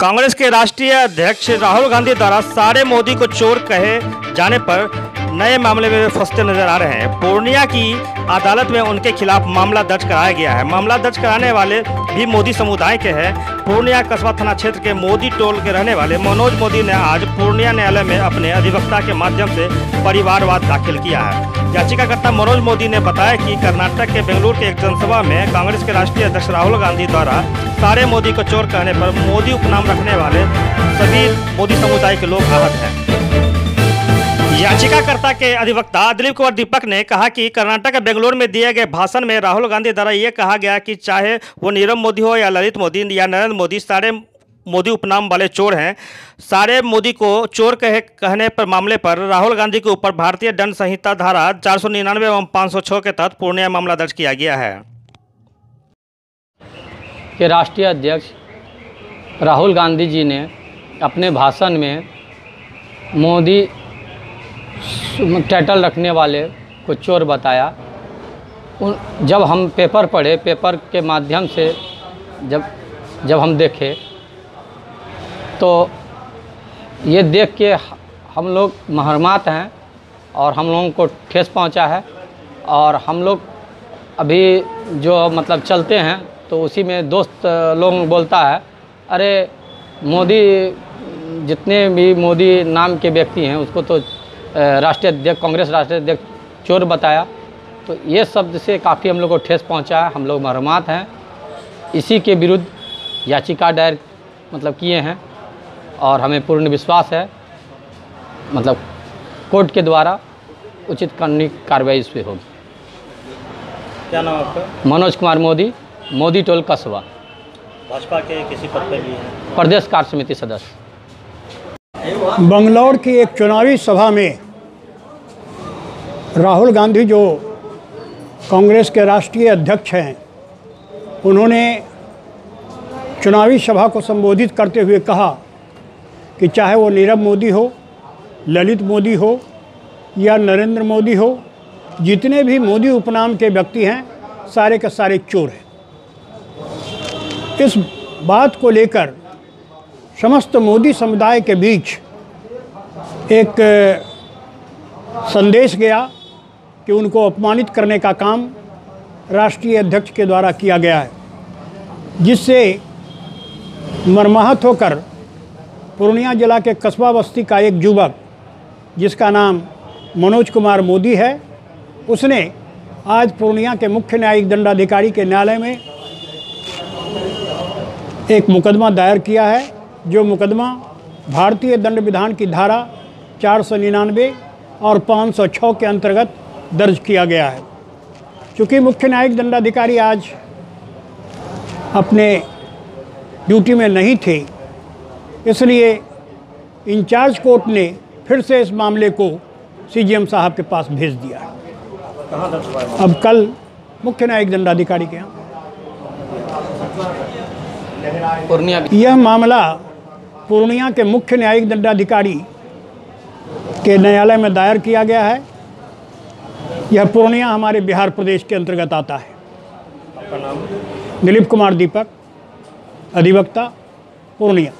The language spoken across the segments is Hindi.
कांग्रेस के राष्ट्रीय अध्यक्ष राहुल गांधी द्वारा सारे मोदी को चोर कहे जाने पर नए मामले में फंसते नजर आ रहे हैं। पूर्णिया की अदालत में उनके खिलाफ मामला दर्ज कराया गया है। मामला दर्ज कराने वाले भी मोदी समुदाय के हैं। पूर्णिया कस्बा थाना क्षेत्र के मोदी टोल के रहने वाले मनोज मोदी ने आज पूर्णिया न्यायालय में अपने अधिवक्ता के माध्यम से परिवारवाद दाखिल किया है। याचिकाकर्ता मनोज मोदी ने बताया कि कर्नाटक के बेंगलुरु के एक जनसभा में कांग्रेस के राष्ट्रीय अध्यक्ष राहुल गांधी द्वारा सारे मोदी को चोर कहने पर मोदी उपनाम रखने वाले सभी मोदी समुदाय के लोग आहत हैं। याचिकाकर्ता के अधिवक्ता दिलीप कुमार दीपक ने कहा कि कर्नाटक के बेंगलुरु में दिए गए भाषण में राहुल गांधी द्वारा ये कहा गया कि चाहे वो नीरव मोदी हो या ललित मोदी या नरेंद्र मोदी, सारे मोदी उपनाम वाले चोर हैं। सारे मोदी को चोर कहने पर मामले पर राहुल गांधी के ऊपर भारतीय दंड संहिता धारा 499 एवं 506 के तहत पूर्णिया मामला दर्ज किया गया है। कि राष्ट्रीय अध्यक्ष राहुल गांधी जी ने अपने भाषण में मोदी टाइटल रखने वाले को चोर बताया। जब हम पेपर पढ़े, पेपर के माध्यम से जब हम देखे तो ये देख के हम लोग महरमात हैं और हम लोगों को ठेस पहुंचा है। और हम लोग अभी जो मतलब चलते हैं तो उसी में दोस्त लोग बोलता है, अरे मोदी, जितने भी मोदी नाम के व्यक्ति हैं उसको तो राष्ट्रीय अध्यक्ष, कांग्रेस राष्ट्रीय अध्यक्ष चोर बताया। तो ये शब्द से काफ़ी हम लोग को ठेस पहुंचा है। हम लोग महरमात हैं। इसी के विरुद्ध याचिका दायर किए हैं और हमें पूर्ण विश्वास है कोर्ट के द्वारा उचित कानूनी कार्रवाई इस पर होगी। क्या नाम आपका? मनोज कुमार मोदी, मोदी टोल कस्बा। भाजपा के किसी पद पर भी हैं? प्रदेश कार्य समिति सदस्य। बंगलौर की एक चुनावी सभा में राहुल गांधी जो कांग्रेस के राष्ट्रीय अध्यक्ष हैं, उन्होंने चुनावी सभा को संबोधित करते हुए कहा कि चाहे वो नीरव मोदी हो, ललित मोदी हो या नरेंद्र मोदी हो, जितने भी मोदी उपनाम के व्यक्ति हैं सारे के सारे चोर हैं। इस बात को लेकर समस्त मोदी समुदाय के बीच एक संदेश गया कि उनको अपमानित करने का काम राष्ट्रीय अध्यक्ष के द्वारा किया गया है, जिससे मर्माहत होकर पूर्णिया जिला के कस्बा बस्ती का एक युवक जिसका नाम मनोज कुमार मोदी है, उसने आज पूर्णिया के मुख्य न्यायिक दंडाधिकारी के न्यायालय में एक मुकदमा दायर किया है, जो मुकदमा भारतीय दंड विधान की धारा 499 और 506 के अंतर्गत दर्ज किया गया है। चूँकि मुख्य न्यायिक दंडाधिकारी आज अपने ड्यूटी में नहीं थे, इसलिए इंचार्ज कोर्ट ने फिर से इस मामले को सीजीएम साहब के पास भेज दिया है। कहाँ दर्ज हुआ है? अब कल मुख्य न्यायिक दंडाधिकारी के यहाँ यह मामला पूर्णिया के मुख्य न्यायिक दंडाधिकारी के न्यायालय में दायर किया गया है। यह पूर्णिया हमारे बिहार प्रदेश के अंतर्गत आता है। आपका नाम? दिलीप कुमार दीपक, अधिवक्ता, पूर्णिया।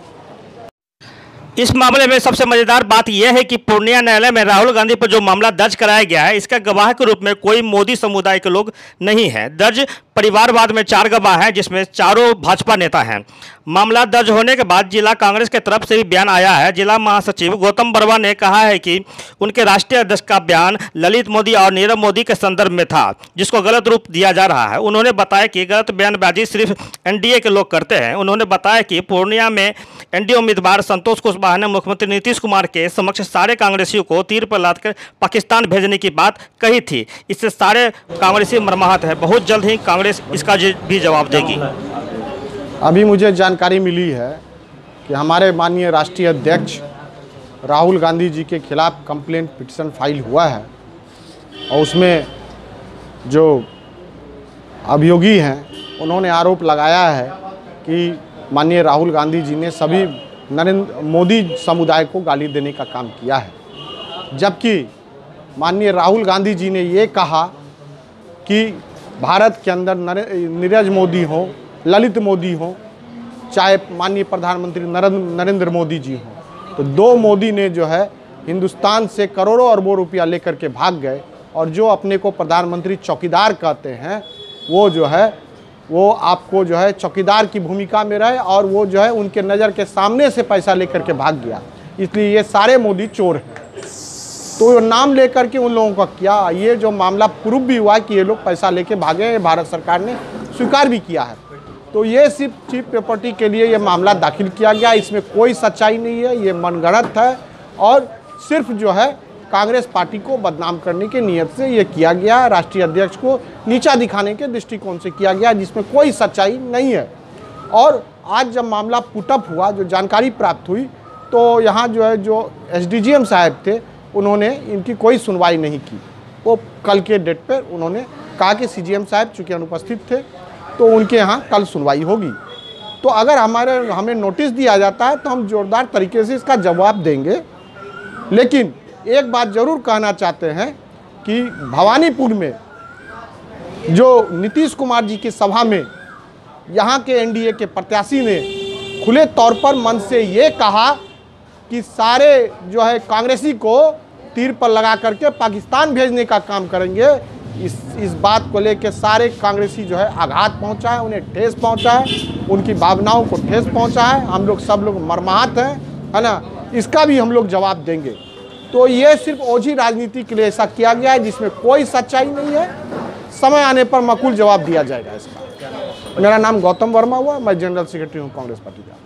इस मामले में सबसे मजेदार बात यह है कि पूर्णिया न्यायालय में राहुल गांधी पर जो मामला दर्ज कराया गया है, इसका गवाह के रूप में कोई मोदी समुदाय के लोग नहीं हैं। दर्ज परिवारवाद में 4 गवाह हैं, जिसमें चारों भाजपा नेता हैं। मामला दर्ज होने के बाद जिला कांग्रेस की तरफ से भी बयान आया है। जिला महासचिव गौतम बरवा ने कहा है कि उनके राष्ट्रीय अध्यक्ष का बयान ललित मोदी और नीरव मोदी के संदर्भ में था, जिसको गलत रूप दिया जा रहा है। उन्होंने बताया कि गलत बयानबाजी सिर्फ एनडीए के लोग करते हैं। उन्होंने बताया कि पूर्णिया में एनडीए उम्मीदवार संतोष कुशवाहा ने मुख्यमंत्री नीतीश कुमार के समक्ष सारे कांग्रेसियों को तीर पर लादकर पाकिस्तान भेजने की बात कही थी। इससे सारे कांग्रेसी मर्माहत है। बहुत जल्द ही कांग्रेस इसका भी जवाब देगी। अभी मुझे जानकारी मिली है कि हमारे माननीय राष्ट्रीय अध्यक्ष राहुल गांधी जी के खिलाफ कंप्लेंट पिटीशन फाइल हुआ है और उसमें जो अभियोगी हैं उन्होंने आरोप लगाया है कि माननीय राहुल गांधी जी ने सभी नरेंद्र मोदी समुदाय को गाली देने का काम किया है, जबकि माननीय राहुल गांधी जी ने ये कहा कि भारत के अंदर नीरज मोदी हो, ललित मोदी हो, चाहे माननीय प्रधानमंत्री नरेंद्र मोदी जी हों। तो दो मोदी ने जो है हिंदुस्तान से करोड़ों अरबों रुपया लेकर के भाग गए, और जो अपने को प्रधानमंत्री चौकीदार कहते हैं वो जो है वो आपको जो है चौकीदार की भूमिका में रहे, और वो जो है उनके नज़र के सामने से पैसा लेकर के भाग गया। इसलिए ये सारे मोदी चोर हैं। तो नाम लेकर के उन लोगों का क्या, ये जो मामला प्रूफ भी हुआ कि ये लोग पैसा लेके भागे, भारत सरकार ने स्वीकार भी किया है। तो ये सिर्फ चीफ प्रॉपर्टी के लिए ये मामला दाखिल किया गया, इसमें कोई सच्चाई नहीं है, ये मनगढ़ंत है और सिर्फ जो है कांग्रेस पार्टी को बदनाम करने की नीयत से ये किया गया, राष्ट्रीय अध्यक्ष को नीचा दिखाने के दृष्टिकोण से किया गया, जिसमें कोई सच्चाई नहीं है। और आज जब मामला पुटअप हुआ, जो जानकारी प्राप्त हुई, तो यहाँ जो है जो SDGM साहब थे उन्होंने इनकी कोई सुनवाई नहीं की। वो कल के डेट पर उन्होंने कहा कि CGM साहब चूँकि अनुपस्थित थे तो उनके यहाँ कल सुनवाई होगी। तो अगर हमें नोटिस दिया जाता है तो हम जोरदार तरीके से इसका जवाब देंगे। लेकिन एक बात ज़रूर कहना चाहते हैं कि भवानीपुर में जो नीतीश कुमार जी की सभा में यहाँ के NDA के प्रत्याशी ने खुले तौर पर मन से ये कहा कि सारे जो है कांग्रेसी को तीर पर लगा करके पाकिस्तान भेजने का काम करेंगे, इस बात को लेकर सारे कांग्रेसी जो है आघात पहुंचा है, उन्हें ठेस पहुंचा है, उनकी भावनाओं को ठेस पहुंचा है। हम लोग सब लोग मर्माहत हैं, है ना, इसका भी हम लोग जवाब देंगे। तो ये सिर्फ ओझी राजनीति के लिए ऐसा किया गया है, जिसमें कोई सच्चाई नहीं है। समय आने पर मकूल जवाब दिया जाएगा इसका। मेरा नाम गौतम वर्मा हुआ, मैं जनरल सेक्रेटरी हूँ कांग्रेस पार्टी का।